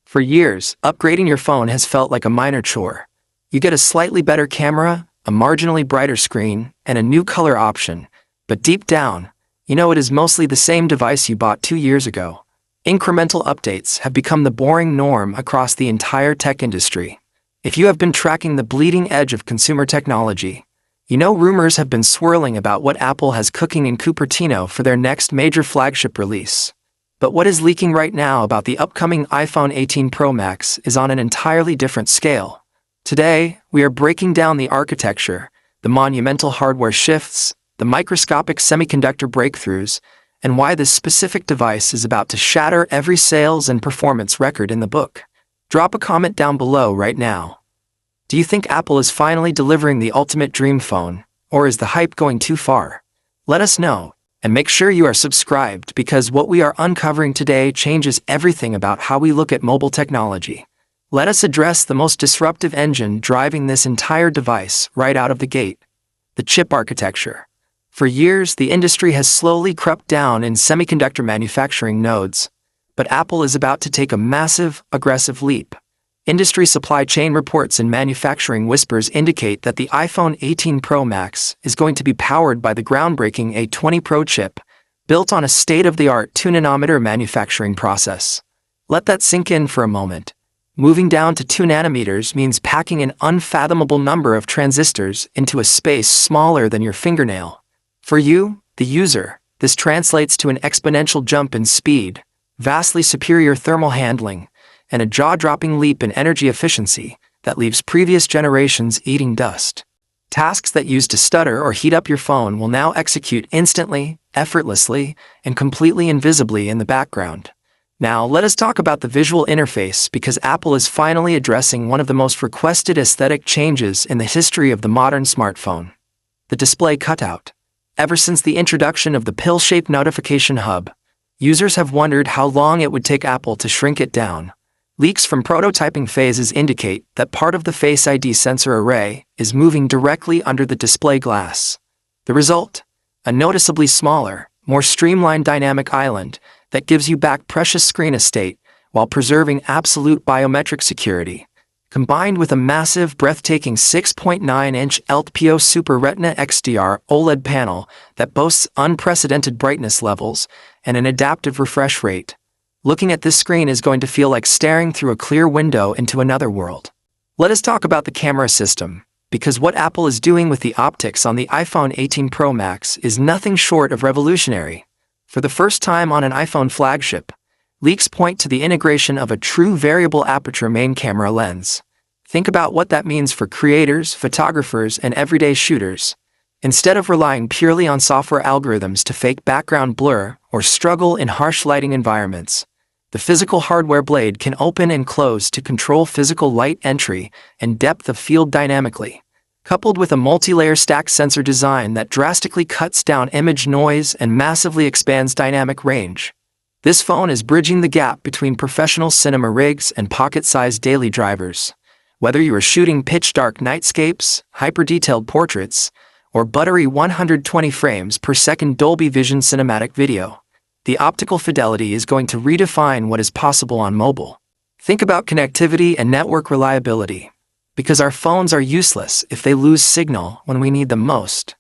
For years, upgrading your phone has felt like a minor chore. You get a slightly better camera, a marginally brighter screen, and a new color option. But deep down, you know it is mostly the same device you bought 2 years ago. Incremental updates have become the boring norm across the entire tech industry. If you have been tracking the bleeding edge of consumer technology, you know rumors have been swirling about what Apple has cooking in Cupertino for their next major flagship release. But what is leaking right now about the upcoming iPhone 18 Pro Max is on an entirely different scale. Today, we are breaking down the architecture, the monumental hardware shifts, the microscopic semiconductor breakthroughs, and why this specific device is about to shatter every sales and performance record in the book. Drop a comment down below right now. Do you think Apple is finally delivering the ultimate dream phone, or is the hype going too far? Let us know, and make sure you are subscribed because what we are uncovering today changes everything about how we look at mobile technology. Let us address the most disruptive engine driving this entire device right out of the gate: the chip architecture. For years, the industry has slowly crept down in semiconductor manufacturing nodes, but Apple is about to take a massive, aggressive leap. Industry supply chain reports and manufacturing whispers indicate that the iPhone 18 Pro Max is going to be powered by the groundbreaking A20 Pro chip, built on a state-of-the-art 2-nanometer manufacturing process. Let that sink in for a moment. Moving down to 2 nanometers means packing an unfathomable number of transistors into a space smaller than your fingernail. For you, the user, this translates to an exponential jump in speed, vastly superior thermal handling, and a jaw-dropping leap in energy efficiency that leaves previous generations eating dust. Tasks that used to stutter or heat up your phone will now execute instantly, effortlessly, and completely invisibly in the background. Now, let us talk about the visual interface because Apple is finally addressing one of the most requested aesthetic changes in the history of the modern smartphone: the display cutout. Ever since the introduction of the pill-shaped notification hub, users have wondered how long it would take Apple to shrink it down. Leaks from prototyping phases indicate that part of the Face ID sensor array is moving directly under the display glass. The result? A noticeably smaller, more streamlined dynamic island that gives you back precious screen estate while preserving absolute biometric security. Combined with a massive, breathtaking 6.9-inch LTPO Super Retina XDR OLED panel that boasts unprecedented brightness levels and an adaptive refresh rate, looking at this screen is going to feel like staring through a clear window into another world. Let us talk about the camera system, because what Apple is doing with the optics on the iPhone 18 Pro Max is nothing short of revolutionary. For the first time on an iPhone flagship, leaks point to the integration of a true variable aperture main camera lens. Think about what that means for creators, photographers, and everyday shooters. Instead of relying purely on software algorithms to fake background blur or struggle in harsh lighting environments, the physical hardware blade can open and close to control physical light entry and depth of field dynamically, coupled with a multi-layer stack sensor design that drastically cuts down image noise and massively expands dynamic range. This phone is bridging the gap between professional cinema rigs and pocket-sized daily drivers. Whether you are shooting pitch-dark nightscapes, hyper-detailed portraits, or buttery 120 frames per second Dolby Vision cinematic video, the optical fidelity is going to redefine what is possible on mobile. Think about connectivity and network reliability, because our phones are useless if they lose signal when we need them most.